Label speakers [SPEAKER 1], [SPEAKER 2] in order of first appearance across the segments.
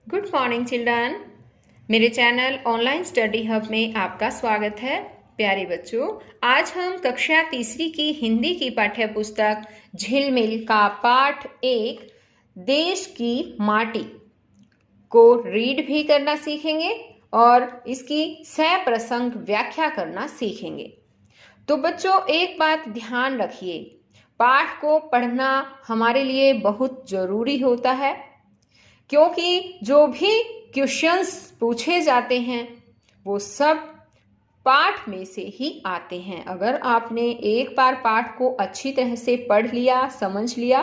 [SPEAKER 1] Good morning children. मेरे channel online study hub में आपका स्वागत है। प्यारे बच्चों, आज हम कक्षा तीसरी की हिंदी की पाठ्य पुस्तक झिलमिल का पाठ 1 देश की माटी को रीड भी करना सीखेंगे और इसकी सह प्रसंग व्याख्या करना सीखेंगे। तो बच्चों, एक बात ध्यान रखिए, पाठ को पढ़ना हमारे लिए बहुत जरूरी होता है, क्योंकि जो भी क्वेश्चंस पूछे जाते हैं वो सब पाठ में से ही आते हैं। अगर आपने एक बार पाठ को अच्छी तरह से पढ़ लिया, समझ लिया,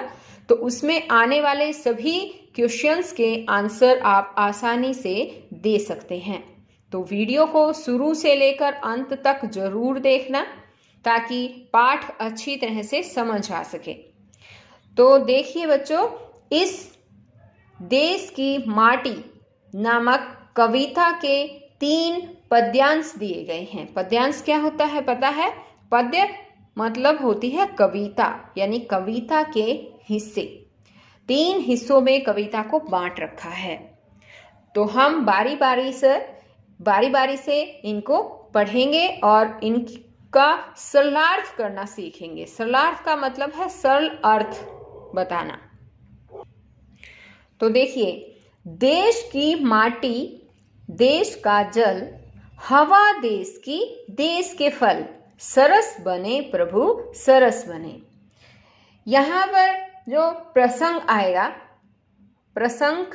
[SPEAKER 1] तो उसमें आने वाले सभी क्वेश्चंस के आंसर आप आसानी से दे सकते हैं। तो वीडियो को शुरू से लेकर अंत तक जरूर देखना, ताकि पाठ अच्छी तरह से समझ आ सके। तो देखिए बच्चों, इस देश की माटी नामक कविता के 3 पद्यांश दिए गए हैं। पद्यांश क्या होता है पता है? पद्य मतलब होती है कविता, यानी कविता के हिस्से। 3 हिस्सों में कविता को बांट रखा है। तो हम बारी बारी से इनको पढ़ेंगे और इनका सरलार्थ करना सीखेंगे। सरलार्थ का मतलब है सरल अर्थ बताना। तो देखिए, देश की माटी, देश का जल, हवा देश की, देश के फल, सरस बने प्रभु सरस बने। यहाँ पर जो प्रसंग आएगा, प्रसंग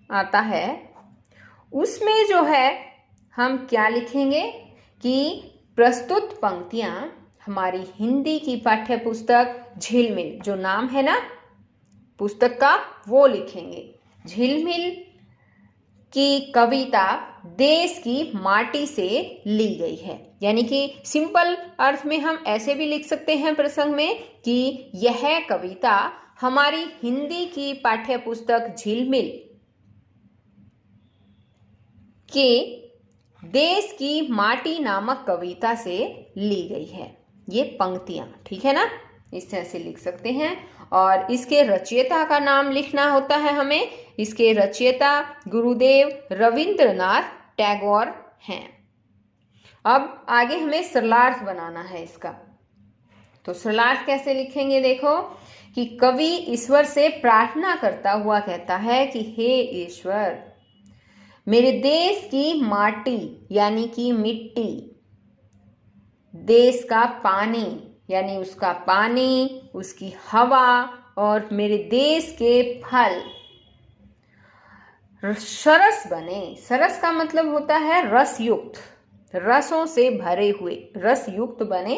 [SPEAKER 1] आता है, उसमें जो है हम क्या लिखेंगे कि प्रस्तुत पंक्तियां हमारी हिंदी की पाठ्य पुस्तक झिलमिल, जो नाम है ना पुस्तक का, वो लिखेंगे। झिलमिल की कविता देश की माटी से ली गई है। यानी कि सिंपल अर्थ में हम ऐसे भी लिख सकते हैं प्रसंग में कि यह कविता हमारी हिंदी की पाठ्य पुस्तक झिलमिल के देश की माटी नामक कविता से ली गई है। ये पंक्तियां, ठीक है ना, इस तरह से लिख सकते हैं। और इसके रचयिता का नाम लिखना होता है हमें। इसके रचयिता गुरुदेव रविंद्रनाथ टैगोर हैं। अब आगे हमें सरलार्थ बनाना है इसका। तो सरलार्थ कैसे लिखेंगे? देखो कि कवि ईश्वर से प्रार्थना करता हुआ कहता है कि हे ईश्वर, मेरे देश की माटी यानी कि मिट्टी, देश का पानी यानी उसका पानी, उसकी हवा और मेरे देश के फल सरस बने। सरस का मतलब होता है रस युक्त, रसों से भरे हुए, रस युक्त बने।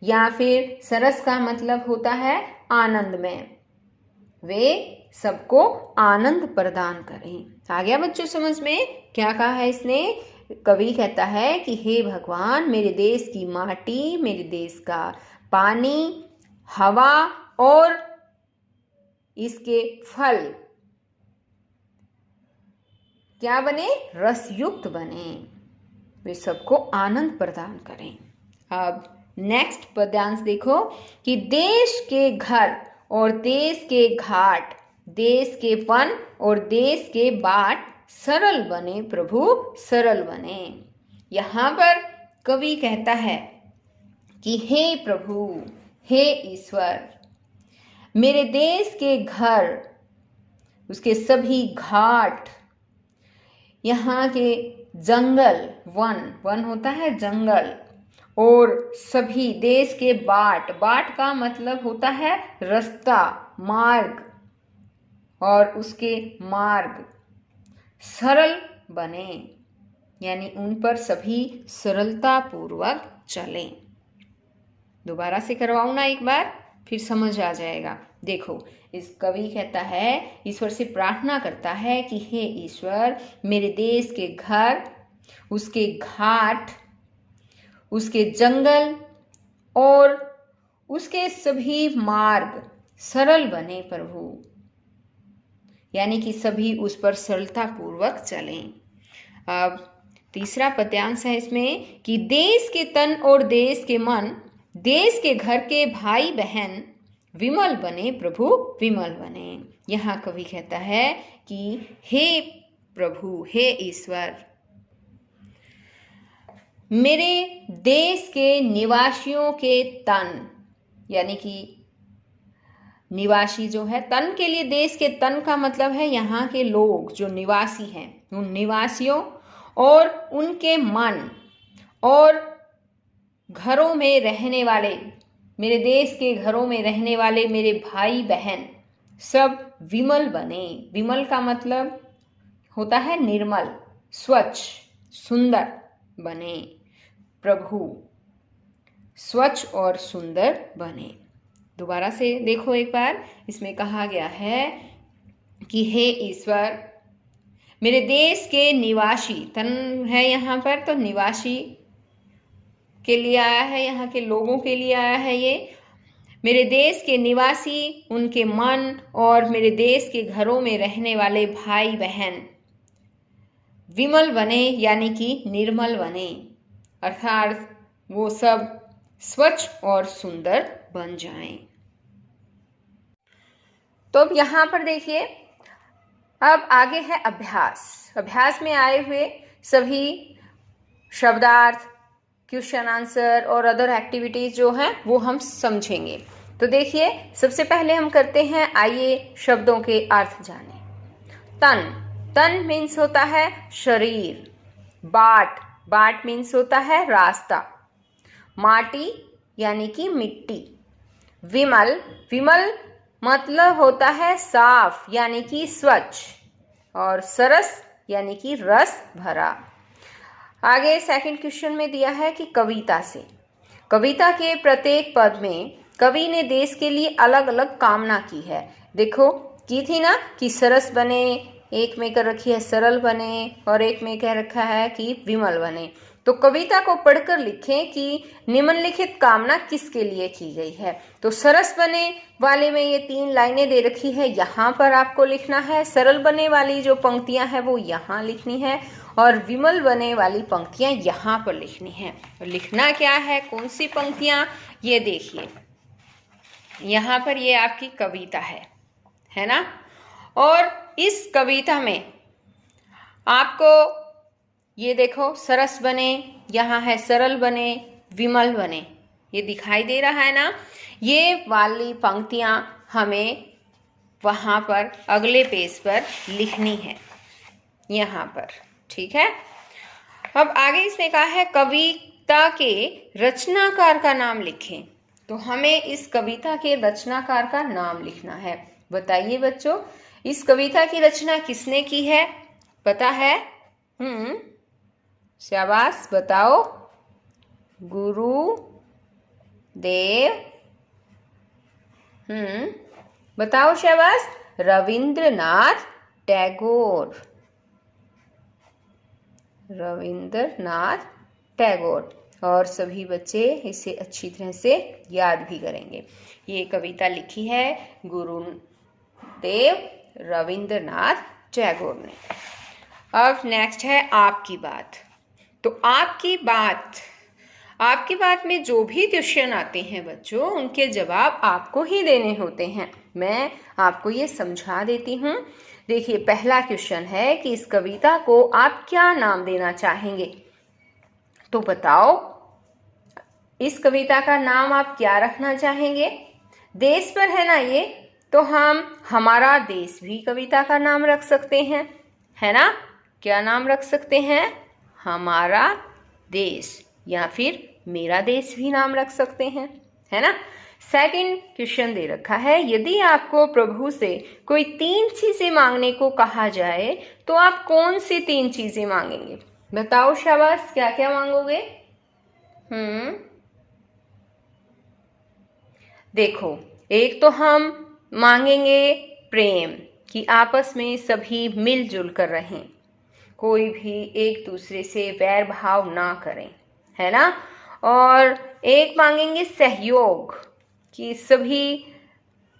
[SPEAKER 1] या फिर सरस का मतलब होता है आनंदमय, वे सबको आनंद प्रदान करें। आ गया बच्चों समझ में? क्या कहा है इसने? कवि कहता है कि हे भगवान, मेरे देश की माटी, मेरे देश का पानी, हवा और इसके फल क्या बने? रसयुक्त बने, वे सबको आनंद प्रदान करें। अब नेक्स्ट पद्यांश देखो कि देश के घर और देश के घाट, देश के वन और देश के बाट, सरल बने प्रभु सरल बने। यहाँ पर कवि कहता है कि हे प्रभु, हे ईश्वर, मेरे देश के घर, उसके सभी घाट, यहाँ के जंगल, वन होता है जंगल, और सभी देश के बाट, बाट का मतलब होता है रास्ता, मार्ग, और उसके मार्ग सरल बने, यानी उन पर सभी सरलता पूर्वक चलें। दोबारा से करवाऊं ना एक बार, फिर समझ आ जाएगा। देखो, इस कवि कहता है, ईश्वर से प्रार्थना करता है कि हे ईश्वर, मेरे देश के घर, उसके घाट, उसके जंगल और उसके सभी मार्ग सरल बने प्रभु, यानी कि सभी उस पर सरलता पूर्वक चलें। अब तीसरा पद्यांश है इसमें कि देश के तन और देश के मन, देश के घर के भाई बहन, विमल बने प्रभु विमल बने। यहाँ कवि कहता है कि हे प्रभु, हे ईश्वर, मेरे देश के निवासियों के तन, यानी कि निवासी जो है, तन के लिए देश के तन का मतलब है यहाँ के लोग जो निवासी हैं, उन निवासियों और उनके मन और घरों में रहने वाले, मेरे देश के घरों में रहने वाले मेरे भाई बहन सब विमल बने। विमल का मतलब होता है निर्मल, स्वच्छ, सुंदर बने। प्रभु स्वच्छ और सुंदर बने। दोबारा से देखो एक बार, इसमें कहा गया है कि हे ईश्वर, मेरे देश के निवासी, तन है यहाँ पर, तो निवासी के लिए आया है, यहाँ के लोगों के लिए आया है ये। मेरे देश के निवासी, उनके मन और मेरे देश के घरों में रहने वाले भाई बहन विमल बने, यानी कि निर्मल बने, अर्थात वो सब स्वच्छ और सुंदर बन जाएं। तो अब यहाँ पर देखिए, अब आगे है अभ्यास। अभ्यास में आए हुए सभी शब्दार्थ, क्वेश्चन आंसर और अदर एक्टिविटीज जो हैं वो हम समझेंगे। तो देखिए, सबसे पहले हम करते हैं, आइए शब्दों के अर्थ जानें। तन, तन मीन्स होता है शरीर। बाट, बाट मीन्स होता है रास्ता। माटी यानी कि मिट्टी। विमल, विमल मतलब होता है साफ यानी कि स्वच्छ। और सरस यानी कि रस भरा। आगे सेकंड क्वेश्चन में दिया है कि कविता से, कविता के प्रत्येक पद में कवि ने देश के लिए अलग अलग कामना की है। देखो, की थी ना कि सरस बने, एक में कर रखी है सरल बने, और एक में कह रखा है कि विमल बने। तो कविता को पढ़कर लिखें कि निम्नलिखित कामना किसके लिए की गई है। तो सरस बने वाले में ये 3 लाइनें दे रखी है, यहाँ पर आपको लिखना है। सरल बने वाली जो पंक्तियां हैं वो यहाँ लिखनी है, और विमल बने वाली पंक्तियां यहाँ पर लिखनी है। और लिखना क्या है, कौन सी पंक्तियां, ये देखिए यहाँ पर ये आपकी कविता है ना। और इस कविता में आपको ये देखो, सरस बने, यहाँ है सरल बने, विमल बने, ये दिखाई दे रहा है ना। ये वाली पंक्तियाँ हमें वहाँ पर अगले पेज पर लिखनी है, यहाँ पर, ठीक है। अब आगे इसने कहा है कविता के रचनाकार का नाम लिखें। तो हमें इस कविता के रचनाकार का नाम लिखना है। बताइए बच्चों, इस कविता की रचना किसने की है, पता है? शाबाश, बताओ। गुरु देव, बताओ, शाबाश। रविंद्रनाथ टैगोर, रविंद्रनाथ टैगोर। और सभी बच्चे इसे अच्छी तरह से याद भी करेंगे। ये कविता लिखी है गुरुदेव रविंद्रनाथ टैगोर ने। अब नेक्स्ट है आपकी बात। तो आपकी बात में जो भी क्वेश्चन आते हैं बच्चों, उनके जवाब आपको ही देने होते हैं। मैं आपको ये समझा देती हूँ। देखिए, पहला क्वेश्चन है कि इस कविता को आप क्या नाम देना चाहेंगे। तो बताओ, इस कविता का नाम आप क्या रखना चाहेंगे। देश पर है ना ये, तो हम हमारा देश भी कविता का नाम रख सकते हैं, है ना। क्या नाम रख सकते हैं, हमारा देश, या फिर मेरा देश भी नाम रख सकते हैं, है ना। सेकंड क्वेश्चन दे रखा है, यदि आपको प्रभु से कोई 3 चीजें मांगने को कहा जाए तो आप कौन सी 3 चीजें मांगेंगे। बताओ शाबाश, क्या क्या मांगोगे। देखो, एक तो हम मांगेंगे प्रेम, कि आपस में सभी मिलजुल कर रहें, कोई भी एक दूसरे से वैर भाव ना करें, है ना। और एक मांगेंगे सहयोग, कि सभी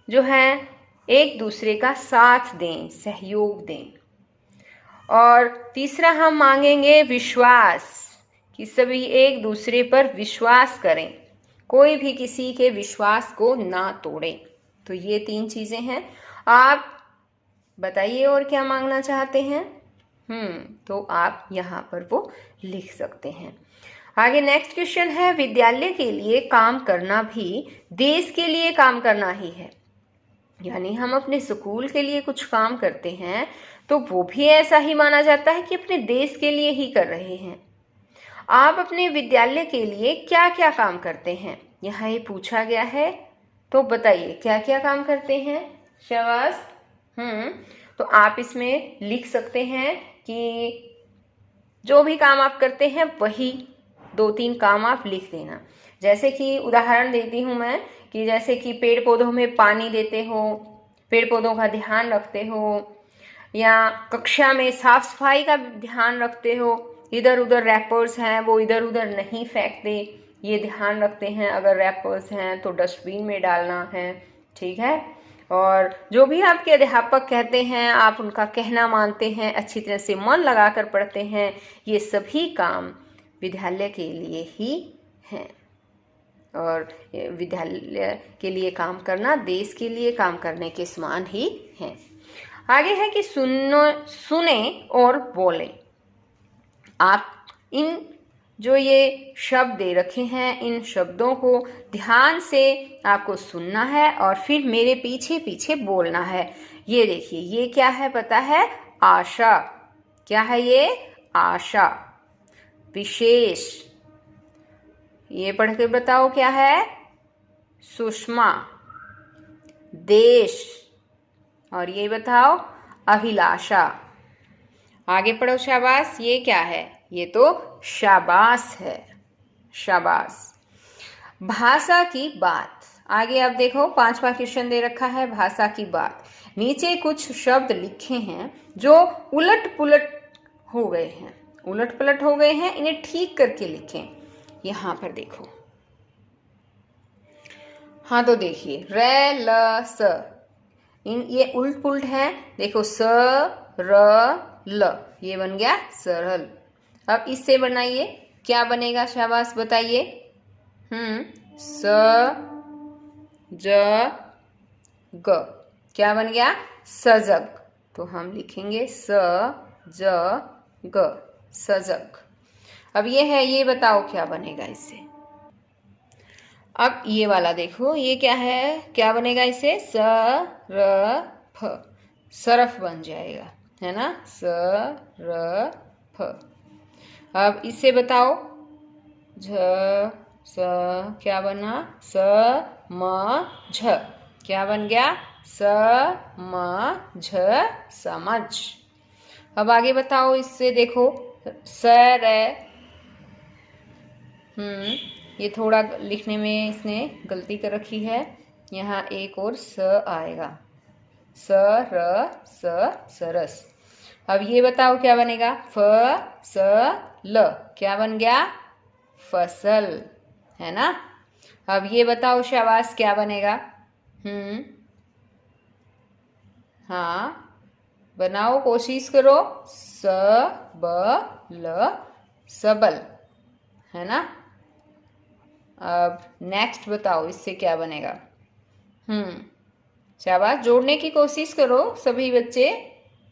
[SPEAKER 1] जो है एक दूसरे का साथ दें, सहयोग दें। और तीसरा हम मांगेंगे विश्वास, कि सभी एक दूसरे पर विश्वास करें, कोई भी किसी के विश्वास को ना तोड़े। तो ये 3 चीजें हैं। आप बताइए और क्या मांगना चाहते हैं। तो आप यहाँ पर वो लिख सकते हैं। आगे नेक्स्ट क्वेश्चन है, विद्यालय के लिए काम करना भी देश के लिए काम करना ही है। यानी हम अपने स्कूल के लिए कुछ काम करते हैं तो वो भी ऐसा ही माना जाता है कि अपने देश के लिए ही कर रहे हैं। आप अपने विद्यालय के लिए क्या क्या काम करते हैं, यहाँ ये पूछा गया है। तो बताइए क्या क्या काम करते हैं। शाबाश। तो आप इसमें लिख सकते हैं कि जो भी काम आप करते हैं वही 2-3 काम आप लिख देना। जैसे कि उदाहरण देती हूँ मैं कि जैसे कि पेड़ पौधों में पानी देते हो, पेड़ पौधों का ध्यान रखते हो, या कक्षा में साफ सफाई का ध्यान रखते हो, इधर उधर रैपर्स हैं वो इधर उधर नहीं फेंकते, ये ध्यान रखते हैं। अगर रैपर्स हैं तो डस्टबिन में डालना है, ठीक है। और जो भी आपके अध्यापक कहते हैं आप उनका कहना मानते हैं, अच्छी तरह से मन लगाकर पढ़ते हैं। ये सभी काम विद्यालय के लिए ही हैं। और विद्यालय के लिए काम करना देश के लिए काम करने के समान ही है। आगे है कि सुने और बोलें। आप इन जो ये शब्द दे रखे हैं इन शब्दों को ध्यान से आपको सुनना है और फिर मेरे पीछे पीछे बोलना है। ये देखिए ये क्या है पता है, आशा। क्या है ये, आशा। विशेष, ये पढ़ के बताओ क्या है, सुषमा। देश, और ये बताओ अभिलाषा। आगे पढ़ो शाबाश, ये क्या है, ये तो शाबाश है, शाबाश। भाषा की बात, आगे आप देखो 5वां क्वेश्चन दे रखा है भाषा की बात। नीचे कुछ शब्द लिखे हैं जो उलट पुलट हो गए हैं, उलट पलट हो गए हैं, इन्हें ठीक करके लिखें। यहां पर देखो, हाँ तो देखिए र ल स, ये उल्ट पुल्ट है। देखो स र ल, ये बन गया सरल। अब इससे बनाइए, क्या बनेगा शाबाश बताइए। स ज ग, क्या बन गया, सजग। तो हम लिखेंगे स ज ग, सजग। अब ये है, ये बताओ क्या बनेगा इससे। अब ये वाला देखो, ये क्या है, क्या बनेगा इससे, स र फ, सरफ बन जाएगा, है ना, स र फ। अब इससे बताओ, झ स, क्या बना, स म झ, क्या बन गया, स म झ, समझ। अब आगे बताओ इससे देखो, स रे, ये थोड़ा लिखने में इसने गलती कर रखी है, यहाँ एक और स आएगा, स र स, सरस। अब ये बताओ क्या बनेगा, फ स ल, क्या बन गया, फसल, है ना। अब ये बताओ शाबाश क्या बनेगा। हाँ बनाओ, कोशिश करो, स ब ल, सबल, है ना। अब नेक्स्ट बताओ इससे क्या बनेगा। शाबाश, जोड़ने की कोशिश करो सभी बच्चे।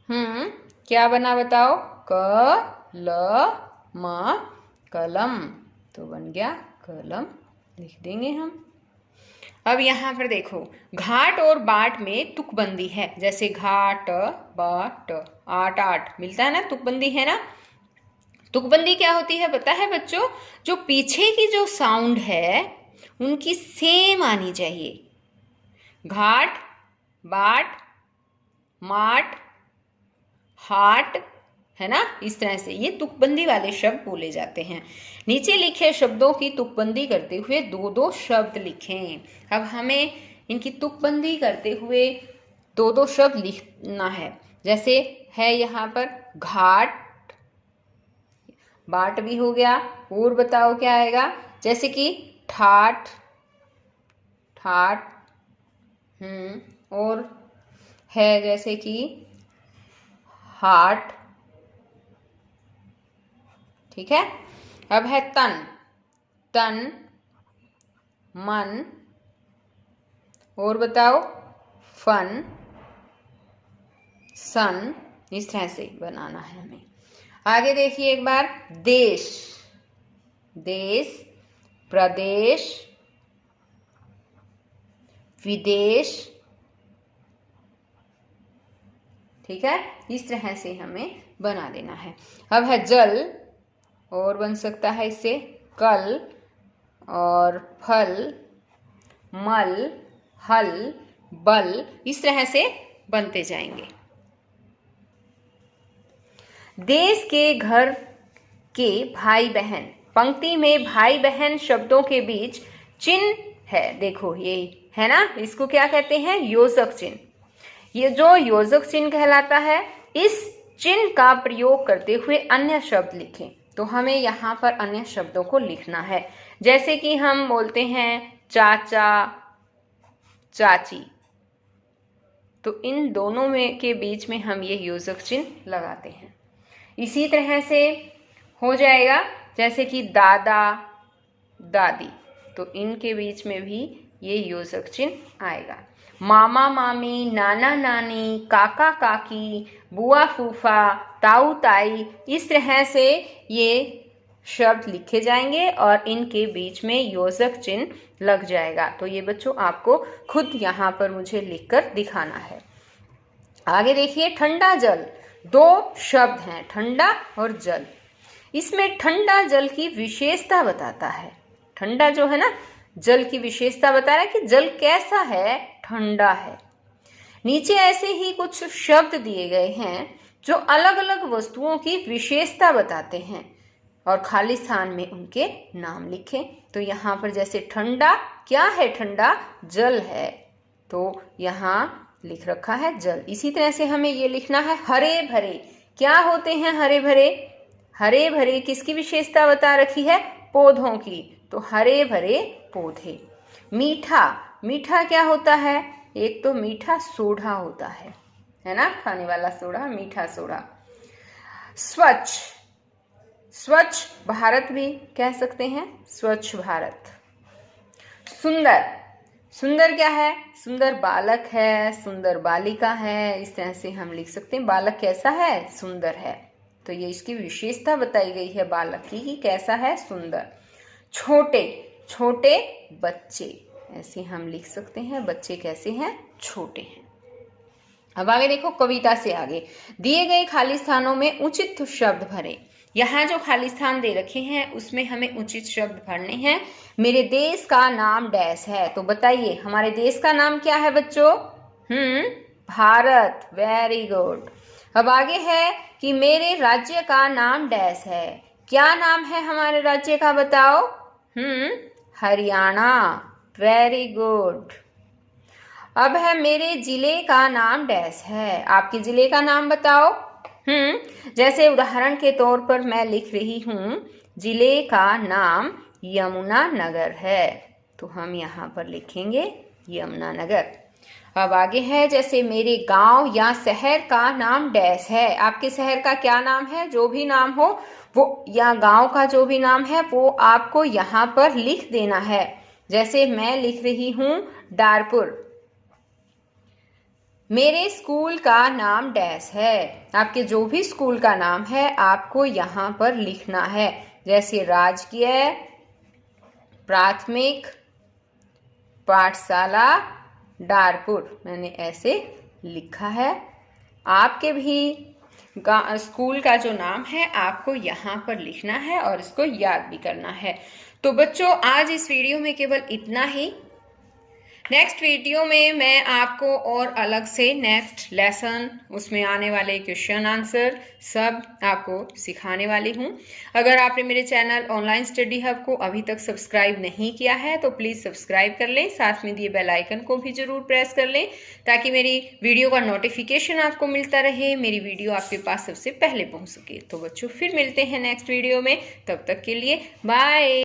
[SPEAKER 1] क्या बना बताओ, क ल म, कलम। तो बन गया कलम, लिख देंगे हम। अब यहाँ पर देखो, घाट और बाट में तुकबंदी है। जैसे घाट बाट, आट आट मिलता है ना, तुकबंदी है ना। तुकबंदी क्या होती है पता है बच्चों, जो पीछे की जो साउंड है उनकी सेम आनी चाहिए। घाट बाट माट हाट, है ना, इस तरह से ये तुकबंदी वाले शब्द बोले जाते हैं। नीचे लिखे शब्दों की तुकबंदी करते हुए 2-2 शब्द लिखें। अब हमें इनकी तुकबंदी करते हुए 2-2 शब्द लिखना है। जैसे है यहाँ पर घाट, बाट भी हो गया, और बताओ क्या आएगा, जैसे कि ठाठ ठाठ, और है जैसे कि हाट, ठीक है। अब है तन, तन मन, और बताओ फन, सन, इस तरह से बनाना है हमें। आगे देखिए एक बार, देश, देश, प्रदेश, विदेश, ठीक है, इस तरह से हमें बना देना है। अब है जल, और बन सकता है इससे कल और फल, मल, हल, बल, इस तरह से बनते जाएंगे। देश के घर के भाई बहन, पंक्ति में भाई बहन शब्दों के बीच चिन्ह है, देखो ये है ना, इसको क्या कहते हैं, योजक चिन्ह। ये जो योजक चिन्ह कहलाता है, इस चिन्ह का प्रयोग करते हुए अन्य शब्द लिखें। तो हमें यहाँ पर अन्य शब्दों को लिखना है, जैसे कि हम बोलते हैं चाचा, चाची, तो इन दोनों में के बीच में हम ये योजक चिन्ह लगाते हैं। इसी तरह से हो जाएगा, जैसे कि दादा, दादी, तो इनके बीच में भी ये योजक चिन्ह आएगा। मामा मामी, नाना नानी, काका काकी, बुआ फूफा, ताऊ ताई, इस तरह से ये शब्द लिखे जाएंगे और इनके बीच में योजक चिन्ह लग जाएगा। तो ये बच्चों आपको खुद यहाँ पर मुझे लिखकर दिखाना है। आगे देखिए, ठंडा जल, दो शब्द हैं, ठंडा और जल। इसमें ठंडा जल की विशेषता बताता है, ठंडा जो है ना, जल की विशेषता बता रहा है कि जल कैसा है, ठंडा है। नीचे ऐसे ही कुछ शब्द दिए गए हैं जो अलग अलग वस्तुओं की विशेषता बताते हैं और खाली स्थान में उनके नाम लिखें। तो यहाँ पर जैसे ठंडा, क्या है ठंडा, जल है, तो यहाँ लिख रखा है जल। इसी तरह से हमें ये लिखना है हरे भरे, क्या होते हैं हरे भरे, हरे भरे किसकी विशेषता बता रखी है, पौधों की, तो हरे भरे पौधे। मीठा, मीठा क्या होता है, एक तो मीठा सोडा होता है ना, खाने वाला सोडा, मीठा सोडा। स्वच्छ, स्वच्छ भारत भी कह सकते हैं, स्वच्छ भारत। सुंदर, सुंदर क्या है, सुंदर बालक है, सुंदर बालिका है, इस तरह से हम लिख सकते हैं, बालक कैसा है, सुंदर है, तो ये इसकी विशेषता बताई गई है बालक की कि कैसा है, सुंदर। छोटे, छोटे बच्चे, ऐसे हम लिख सकते हैं, बच्चे कैसे हैं, छोटे हैं। अब आगे देखो, कविता से आगे, दिए गए खाली स्थानों में उचित शब्द भरें। यहाँ जो खाली स्थान दे रखे हैं उसमें हमें उचित शब्द भरने हैं। मेरे देश का नाम डैश है, तो बताइए हमारे देश का नाम क्या है बच्चों, भारत, वेरी गुड। अब आगे है कि मेरे राज्य का नाम डैश है, क्या नाम है हमारे राज्य का, बताओ, हरियाणा, वेरी गुड। अब है मेरे जिले का नाम डैश है, आपके जिले का नाम बताओ। जैसे उदाहरण के तौर पर मैं लिख रही हूँ, जिले का नाम यमुना नगर है, तो हम यहाँ पर लिखेंगे यमुना नगर। अब आगे है, जैसे मेरे गांव या शहर का नाम डैश है, आपके शहर का क्या नाम है, जो भी नाम हो वो, या गांव का जो भी नाम है वो आपको यहाँ पर लिख देना है। जैसे मैं लिख रही हूँ डारपुर। मेरे स्कूल का नाम डैश है, आपके जो भी स्कूल का नाम है आपको यहाँ पर लिखना है। जैसे राजकीय प्राथमिक पाठशाला डारपुर, मैंने ऐसे लिखा है। आपके भी स्कूल का जो नाम है आपको यहाँ पर लिखना है और इसको याद भी करना है। तो बच्चों आज इस वीडियो में केवल इतना ही। नेक्स्ट वीडियो में मैं आपको और अलग से नेक्स्ट लेसन, उसमें आने वाले क्वेश्चन आंसर सब आपको सिखाने वाली हूँ। अगर आपने मेरे चैनल ऑनलाइन स्टडी हब को अभी तक सब्सक्राइब नहीं किया है तो प्लीज़ सब्सक्राइब कर लें, साथ में दिए बेल आइकन को भी ज़रूर प्रेस कर लें ताकि मेरी वीडियो का नोटिफिकेशन आपको मिलता रहे, मेरी वीडियो आपके पास सबसे पहले पहुँच सके। तो बच्चों फिर मिलते हैं नेक्स्ट वीडियो में, तब तक के लिए बाय।